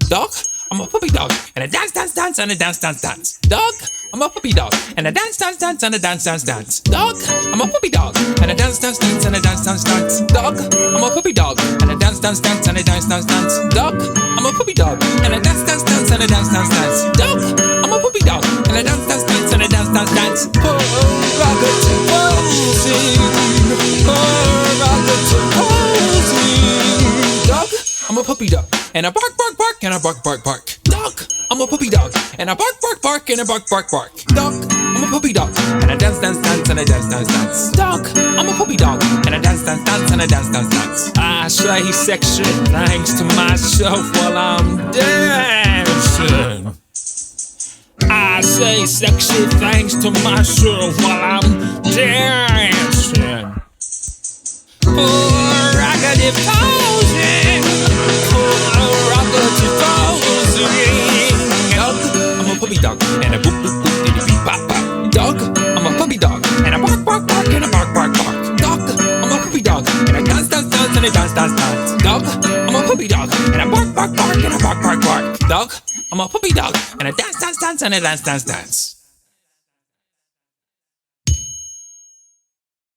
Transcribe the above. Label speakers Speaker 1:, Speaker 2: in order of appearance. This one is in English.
Speaker 1: Dog, I'm a puppy dog, and a dance, dance, dance, and a dance, dance, dance. Dog, I'm a puppy dog, and a dance, dance, dance, and a dance, dance, dance. Dog, I'm a puppy dog, and a dance, dance, dance, and a dance, dance, dance. Dog, I'm a puppy dog, and a dance, dance, dance, and a dance, dance, dance. Dog, I'm a puppy dog, and a dance, dance, dance, and a dance, dance, dance. Dog, I'm a puppy dog, and a dance, dance, dance, and a dance, dance, dance. Prerogative posing, prerogative posing. Dog, I'm a puppy dog, and a bark, bark, bark, and a bark, bark, bark. Dog, I'm a puppy dog, and a bark, bark, bark, and a bark, bark, bark. Dog, I'm a puppy dog, and a dance, dance, dance, and a dance, dance, dance. Dog, I'm a puppy dog, and a dance, dance, dance, and a dance, dance, dance. I say sexy things to myself while I'm dancing. I say sexy things to myself while I'm dancing. Prerogative posing, prerogative posing. Dog, I'm a puppy dog, and a boop boop boop diddy beep pop pop. Dog, I'm a puppy dog, and a bark bark bark, and a bark bark bark. Dog, I'm a puppy dog, and a dance dance dance, and a dance dance dance. Dog, I'm a puppy dog, and a bark bark bark, and a bark bark bark. Dog, I'm a puppy dog, and a dance dance dance, and a dance dance dance.